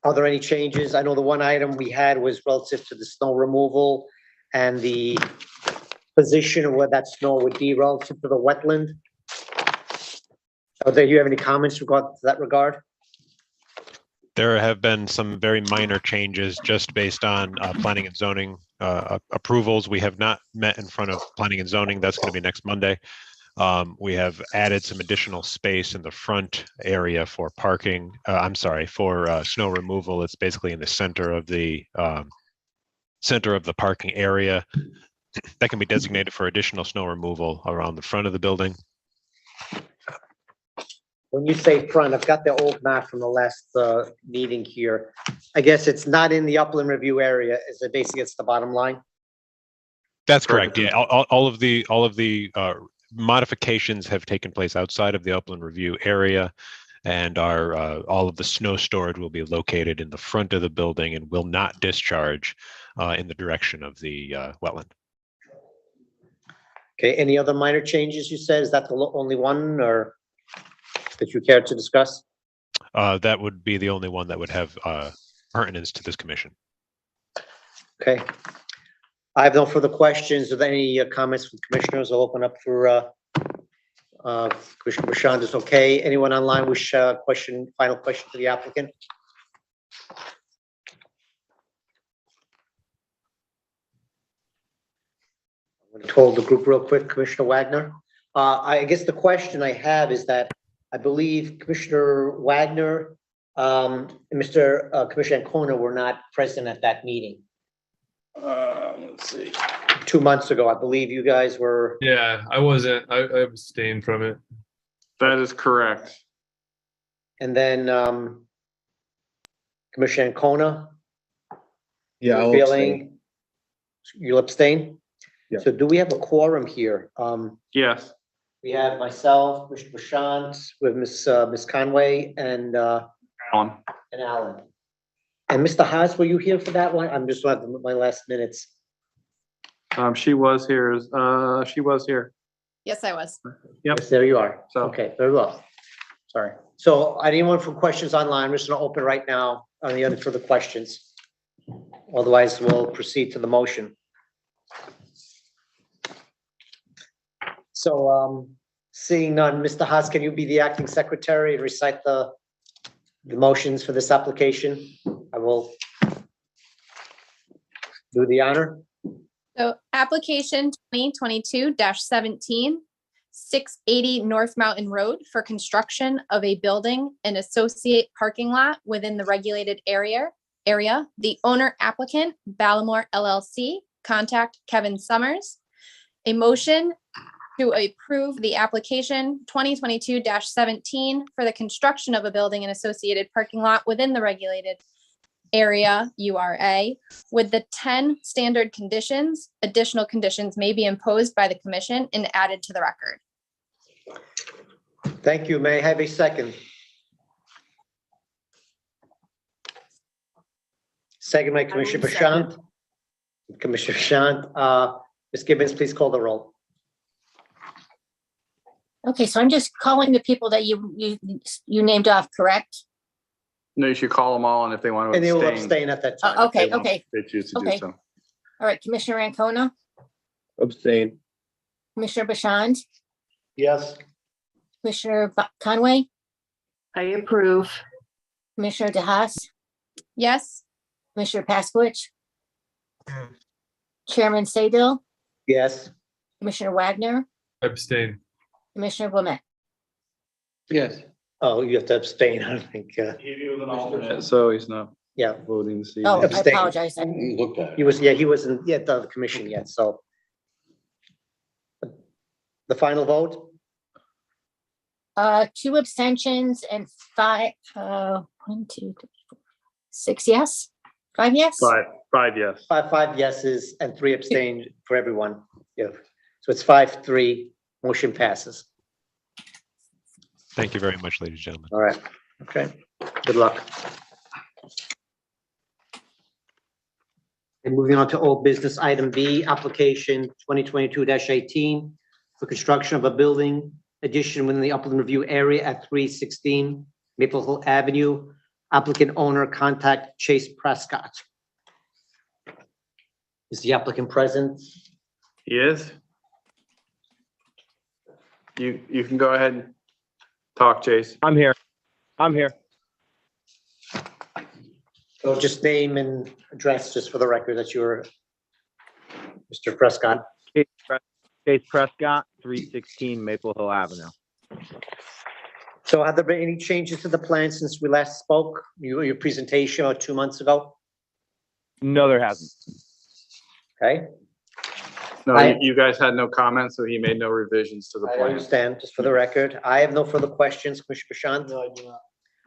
Are there any changes? I know the one item we had was relative to the snow removal and the position of where that snow would be relative to the wetland. Do you have any comments regard to that regard? There have been some very minor changes just based on planning and zoning approvals. We have not met in front of planning and zoning. That's going to be next Monday. We have added some additional space in the front area for parking. For snow removal. It's basically in the center of the parking area that can be designated for additional snow removal around the front of the building. When you say front, I've got the old map from the last meeting here. I guess it's not in the upland review area. Is it basically it's the bottom line? That's correct. Yeah, all of the modifications have taken place outside of the upland review area, and all of the snow storage will be located in the front of the building and will not discharge in the direction of the wetland. Okay, any other minor changes you said? Is that the only one or that you care to discuss? That would be the only one that would have pertinence to this commission. Okay. I have no further questions. Are there any comments from commissioners? I'll open up for Commissioner Bashand is okay. Anyone online wish final question to the applicant? I'm going to hold the group real quick, Commissioner Wagner. I guess the question I have is that I believe Commissioner Wagner and Commissioner Ancona were not present at that meeting. Let's see. 2 months ago, I believe you guys were. Yeah, I wasn't. I abstained from it. That is correct. And then Commissioner Ancona? Yeah, I'll Feeling, you'll abstain? Yeah. So do we have a quorum here? Yes. We have myself, Mr. Bashant, with Ms. Conway and Alan. Alan. And Mr. Haas, were you here for that one? I'm just at my last minutes. She was here. She was here. Yes, I was. Yep. Yes, there you are. So- Okay, very well. Sorry. So anyone for questions online, I'm just gonna open right now on the other further questions. Otherwise, we'll proceed to the motion. So seeing none, Mr. Haas, can you be the acting secretary and recite the motions for this application? I will do the honor. So application 2022-17, 680 North Mountain Road for construction of a building and associate parking lot within the regulated area. The owner applicant, Ballamore LLC, contact Kevin Summers. A motion to approve the application 2022-17 for the construction of a building and associated parking lot within the regulated area, URA, with the 10 standard conditions. Additional conditions may be imposed by the commission and added to the record. Thank you. May I have a second? Second by Commissioner Bashant. Commissioner Bashant, Ms. Gibbons, please call the roll. Okay, so I'm just calling the people that you named off, correct? No, you should call them all, and if they want to And they will abstain, abstain at that time. Okay, they won't. okay. They choose to do Okay. so. All right, Commissioner Ancona, Abstain. Commissioner Bashand, Yes. Commissioner Conway, I approve. Commissioner DeHaas, Yes. Commissioner Paskowitch, Chairman Saydel, Yes. Commissioner Wagner, Abstain. Commissioner Wilmette. Yes. Oh, you have to abstain, I think. He was an alternate, so he's not Yeah, voting this Oh, evening. I Abstain. apologize. You looked at he was, yeah, he wasn't yet on the commission yet, so. The final vote? 2 abstentions and 5, 1, 2, 3, 4, 6 yes, 5 yes? Five, yes. Five yeses and 3 abstained for everyone. Yeah. So it's 5-3, motion passes. Thank you very much, ladies and gentlemen. All right, okay, good luck. And moving on to old business, item B, application 2022-18 for construction of a building addition within the Upland Review area at 316 Maple Hill Avenue. Applicant owner contact Chase Prescott. Is the applicant present? He is. You can go ahead and talk, Chase. I'm here. I'm here. So just name and address, just for the record, that you're Mr. Prescott. Chase Prescott, 316 Maple Hill Avenue. So have there been any changes to the plan since we last spoke, your presentation or 2 months ago? No, there hasn't. Okay, No, I- you guys had no comments, so he made no revisions to the I plan. understand, just for the record. I have no further questions, Commissioner Bashant. No, I do not.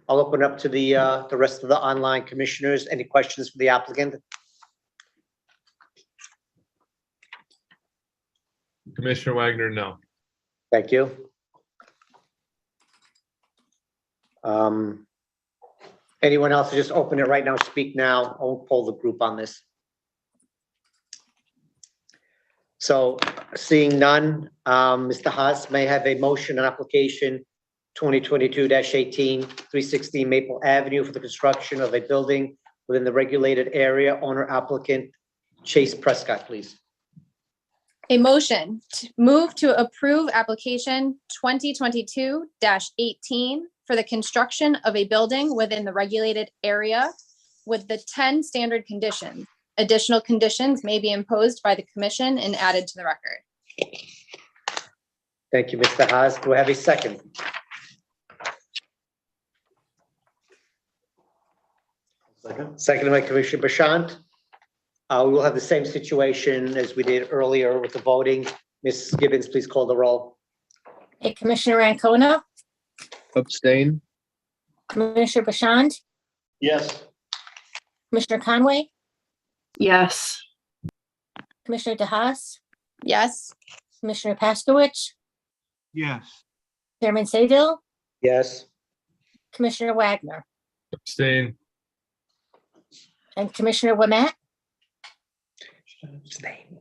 I'll open up to the rest of the online commissioners. Any questions for the applicant? Commissioner Wagner, no. Thank you. Anyone else, just open it right now, speak now. I won't poll the group on this. So seeing none, Mr. Haas may have a motion on application 2022-18, 316 Maple Avenue for the construction of a building within the regulated area. Owner applicant Chase Prescott, please. A motion to move to approve application 2022-18 for the construction of a building within the regulated area with the 10 standard conditions. Additional conditions may be imposed by the commission and added to the record. Thank you, Mr. Haas. Do I have a second? Second by Commissioner Bashant. We will have the same situation as we did earlier with the voting. Ms. Gibbons, please call the roll. Okay, Commissioner Ancona, Abstain. Commissioner Bashand, Yes. Commissioner Conway, Yes. Commissioner DeHaas, Yes. Commissioner Paskowitch, Yes. Chairman Saydel, Yes. Commissioner Wagner, Abstain. and Commissioner Wilmette.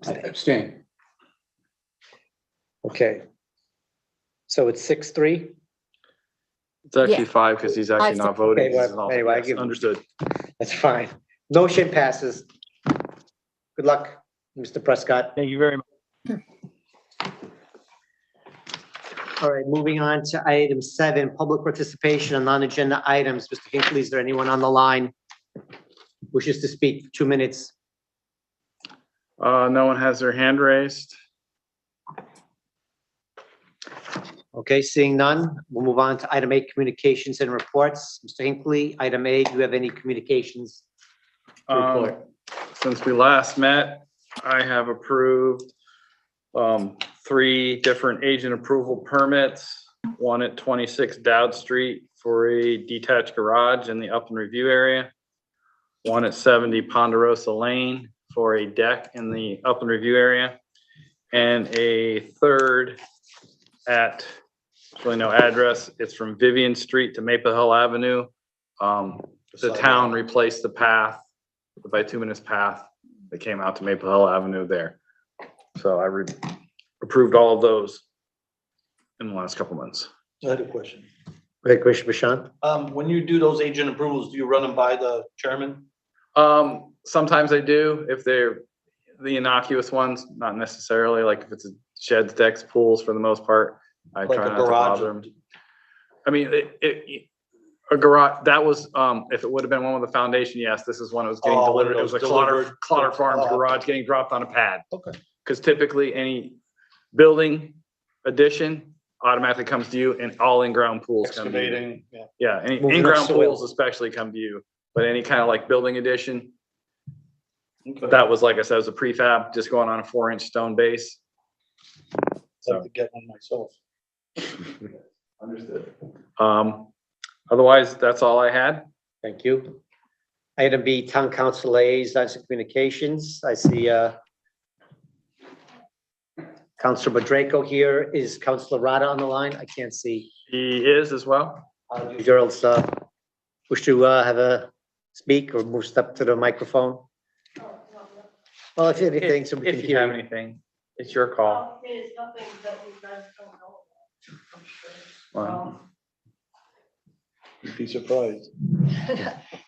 Abstain. Okay. So it's 6-3. It's actually Yeah. 5 because he's actually not voting. Okay, well, He's an alternate. anyway, I Yes, give- understood. That's fine. Motion passes. Good luck, Mr. Prescott. Thank you very much. All right, moving on to item 7, public participation on non-agenda items. Mr. Hinckley, is there anyone on the line wishes to speak for 2 minutes? No one has their hand raised. Okay, seeing none, we'll move on to item 8, communications and reports. Mr. Hinckley, item 8, do you have any communications to report? Since we last met, I have approved 3 different agent approval permits. One at 26 Dowd Street for a detached garage in the Upland Review area. One at 70 Ponderosa Lane for a deck in the Upland Review area. And a third at, there's really no address, it's from Vivian Street to Maple Hill Avenue. The town replaced the path, the bituminous path that came out to Maple Hill Avenue there. So I approved all of those in the last couple months. I had a question. Okay, Commissioner Bashan? When you do those agent approvals, do you run them by the chairman? Sometimes I do, if they're the innocuous ones, not necessarily, like if it's a sheds, decks, pools, for the most part, I Like try a not to garage bother them. I mean, a garage, that was, if it would have been one with a foundation, yes, this is one that was getting Oh, one of delivered. It was a those Clotter delivered- Farms oh, okay. garage getting dropped on a pad. Okay. Because typically any building addition automatically comes to you, and all in-ground pools come to you. Excavating, yeah. Yeah, any Moving up in-ground soil. pools especially come to you, but any kind of like building addition, Okay. that was, like I said, it was a prefab, just going on a 4-inch stone base. I'd So, like to get one myself. understood. Otherwise, that's all I had. Thank you. Item B, Town Council Liaisons and Communications. I see Councilor Madraco here. Is Councilor Rada on the line? I can't see. He is as well. Gerald's wish to have a speak or move step to the microphone? Well, if anything, so we can If you have hear. anything, it's your call. There's nothing that you guys don't know about. Wow. You'd be surprised.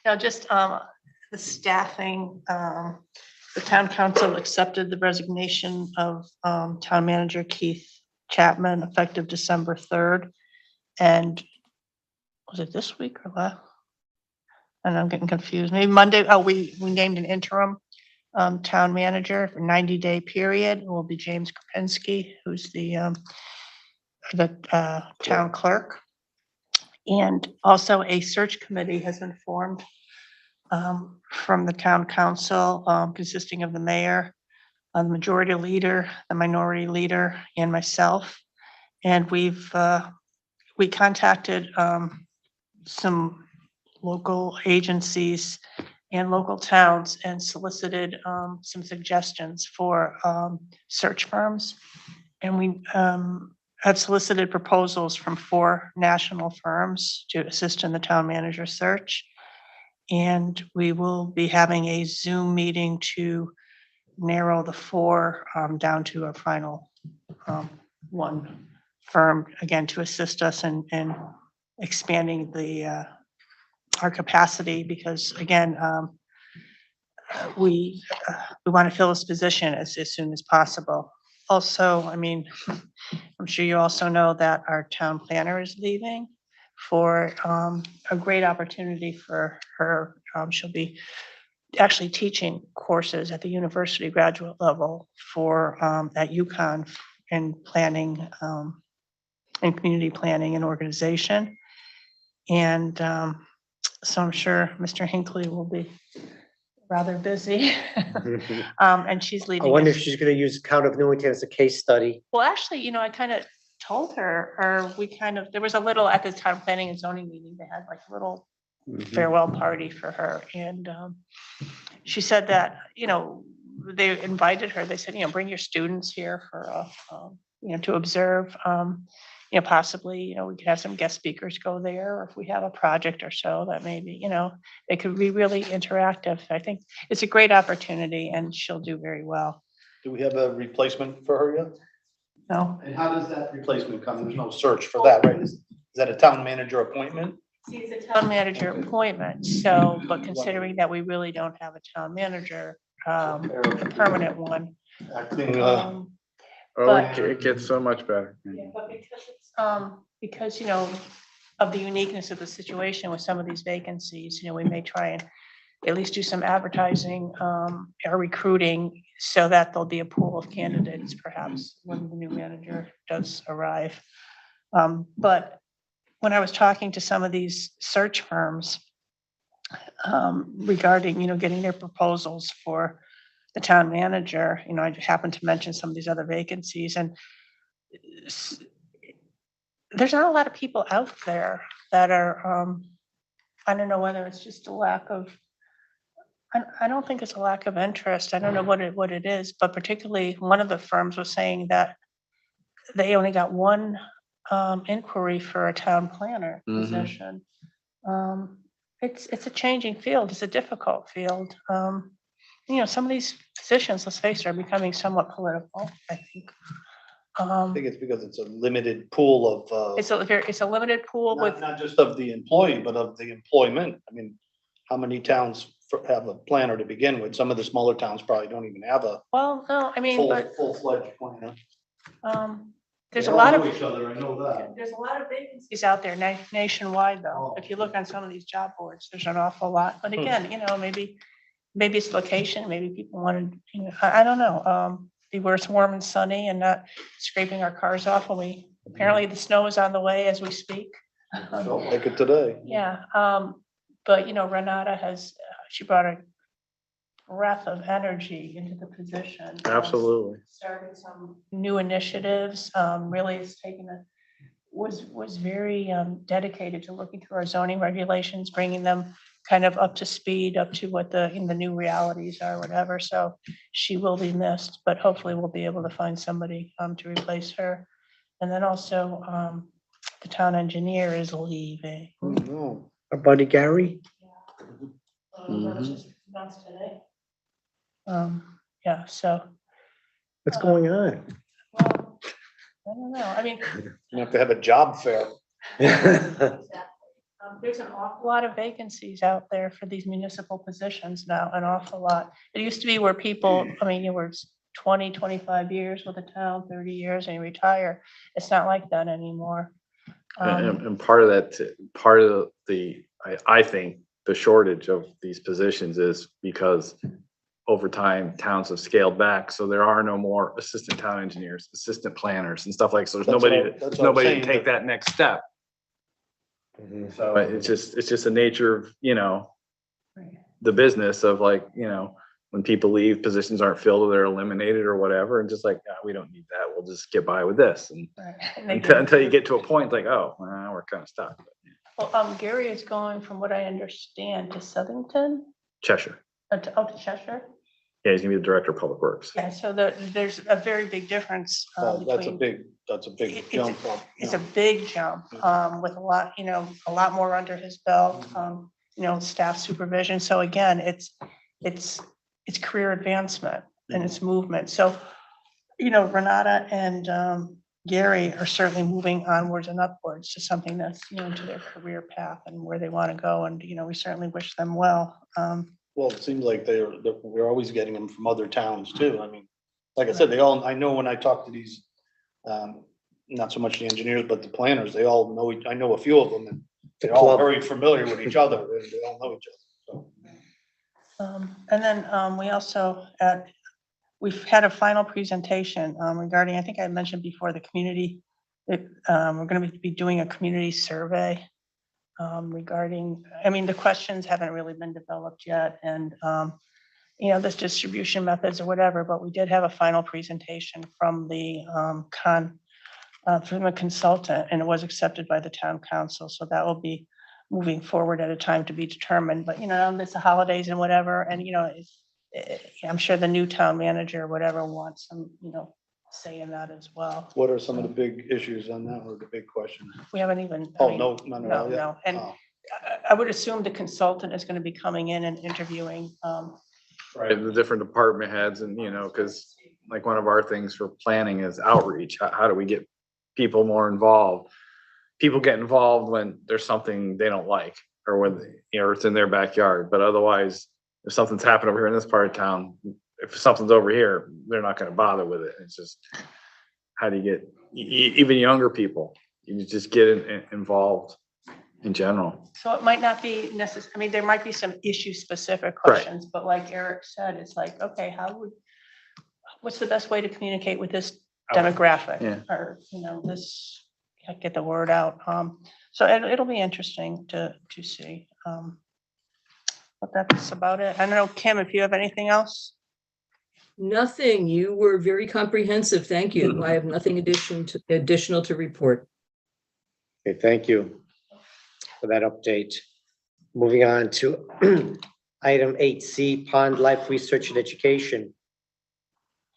No, just the staffing, the town council accepted the resignation of town manager Keith Chapman effective December 3rd. And was it this week or last? And I'm getting confused. Maybe Monday. Oh, we named an interim town manager for 90-day period. It will be James Kropinski, who's the town clerk. And also a search committee has been formed from the town council, consisting of the mayor, the majority leader, the minority leader, and myself. And we contacted some local agencies and local towns and solicited some suggestions for search firms. And we have solicited proposals from 4 national firms to assist in the town manager search. And we will be having a Zoom meeting to narrow the 4 down to a final one firm, again, to assist us in expanding our capacity, because again, we want to fill this position as soon as possible. Also, I mean, I'm sure you also know that our town planner is leaving for a great opportunity for her. She'll be actually teaching courses at the university graduate level for at UConn in planning and community planning and organization. And so I'm sure Mr. Hinckley will be rather busy. And she's I leading. wonder us- if she's gonna use the Town of Newington as a case study. Well, actually, I kind of told her, or there was a little, at the town planning and zoning meeting, they had like a little farewell party for her. And she said that, they invited her, they said, bring your students here for, to observe. Possibly, we could have some guest speakers go there, or if we have a project or so that maybe, it could be really interactive. I think it's a great opportunity and she'll do very well. Do we have a replacement for her yet? No. And how does that replacement come? There's no search for that, right? Is that a town manager appointment? She's a town manager appointment, so, but considering that we really don't have a town manager, a permanent one. Acting, Oh, But- it gets so much better. Yeah, but because, of the uniqueness of the situation with some of these vacancies, we may try and at least do some advertising, or recruiting so that there'll be a pool of candidates perhaps when the new manager does arrive. But when I was talking to some of these search firms, regarding, getting their proposals for the town manager, I happened to mention some of these other vacancies, and there's not a lot of people out there that are, I don't know whether it's just a lack of, I don't think it's a lack of interest. I don't know what it is, but particularly one of the firms was saying that they only got 1 inquiry for a town planner position. It's a changing field. It's a difficult field. Some of these positions, let's face it, are becoming somewhat political, I think. I think it's because it's a limited pool of, It's a limited pool with, not just of the employee, but of the employment. I mean, how many towns have a planner to begin with? Some of the smaller towns probably don't even have a well, no, I mean, but, full-fledged planner. there's They a all lot know of, each other, I know that. there's a lot of vacancies out there nationwide, though. If you look on some of these job boards, there's an awful lot. But again, maybe it's location, maybe people wanted, I don't know. Be where it's warm and sunny and not scraping our cars off when apparently the snow is on the way as we speak. Felt like it today. Yeah, but Renata she brought a breath of energy into the position. Absolutely. Started some new initiatives, really has was very dedicated to looking through our zoning regulations, bringing them kind of up to speed, up to what the new realities are, whatever. So she will be missed, but hopefully we'll be able to find somebody to replace her. And then also the town engineer is leaving. Oh, no. Our buddy Gary? That was just announced today. Yeah, so What's going on? well, I don't know. I mean, You have to have a job fair. there's an awful lot of vacancies out there for these municipal positions now, an awful lot. It used to be where people, I mean, you were 20, 25 years with a town, 30 years and you retire. It's not like that anymore. And part of that, part of I think the shortage of these positions is because over time, towns have scaled back, so there are no more assistant town engineers, assistant planners and stuff like, so there's That's nobody, what I'm saying, to take that next step. So it's just a nature of, the business of like, when people leave, positions aren't filled or they're eliminated or whatever, and just like, we don't need that, we'll just get by with this. And until you get to a point like, oh, well, we're kind of stuck. Well, Gary is going, from what I understand, to Southington, Cheshire. to Cheshire. Yeah, he's gonna be the director of public works. Yeah, so there's a very big difference. That's a between- big jump up. It's a big jump, with a lot more under his belt, staff supervision. So again, it's career advancement and it's movement. So, Renata and Gary are certainly moving onwards and upwards to something that's, into their career path and where they want to go. And, we certainly wish them well. Well, it seems like we're always getting them from other towns too. I mean, like I said, I know when I talk to these, not so much the engineers, but the planners, they all know, I know a few of them and they're all very familiar with each other and they all know each other. So. And then we also, we've had a final presentation regarding, I think I mentioned before, the community. We're going to be doing a community survey regarding, the questions haven't really been developed yet. And, this distribution methods or whatever, but we did have a final presentation from the from a consultant, and it was accepted by the town council. So that will be moving forward at a time to be determined. But, it's the holidays and whatever. And, I'm sure the new town manager or whatever wants some, say in that as well. What are some of the big issues on that, or the big questions? We haven't even. No. And I would assume the consultant is going to be coming in and interviewing. Right, the different department heads and, because like one of our things for planning is outreach. How do we get people more involved? People get involved when there's something they don't like or when, it's in their backyard. But otherwise, if something's happened over here in this part of town, if something's over here, they're not going to bother with it. It's just, how do you get even younger people? You just get involved in general. So it might not be necessary. There might be some issue specific questions, but like Eric said, it's like, okay, what's the best way to communicate with this demographic? Yeah. Or, get the word out. So it'll be interesting to see. But that's about it. I don't know, Kim, if you have anything else? Nothing. You were very comprehensive. Thank you. I have nothing additional to report. Okay, thank you for that update. Moving on to item 8C, Pond Life Research and Education.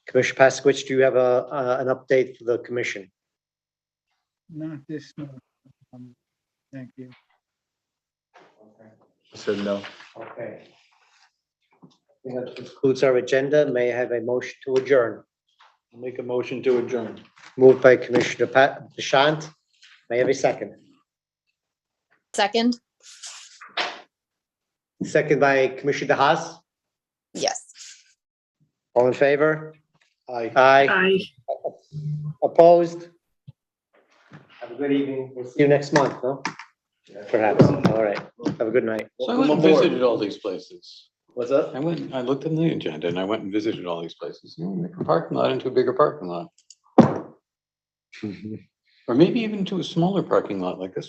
Commissioner Pasquich, do you have an update for the commission? Not this month. Thank you. Said no. Okay. I think that concludes our agenda. May I have a motion to adjourn? Make a motion to adjourn. Moved by Commissioner Deshant. May I have a second? Second, Second by Commissioner DeHaas. yes. All in favor? Aye. Aye. Opposed? Have a good evening. We'll see you next month, no? Perhaps. All right. Have a good night. So I went and visited all these places. What's that? I looked in the agenda and I went and visited all these places. Make a parking lot into a bigger parking lot. Or maybe even to a smaller parking lot like this.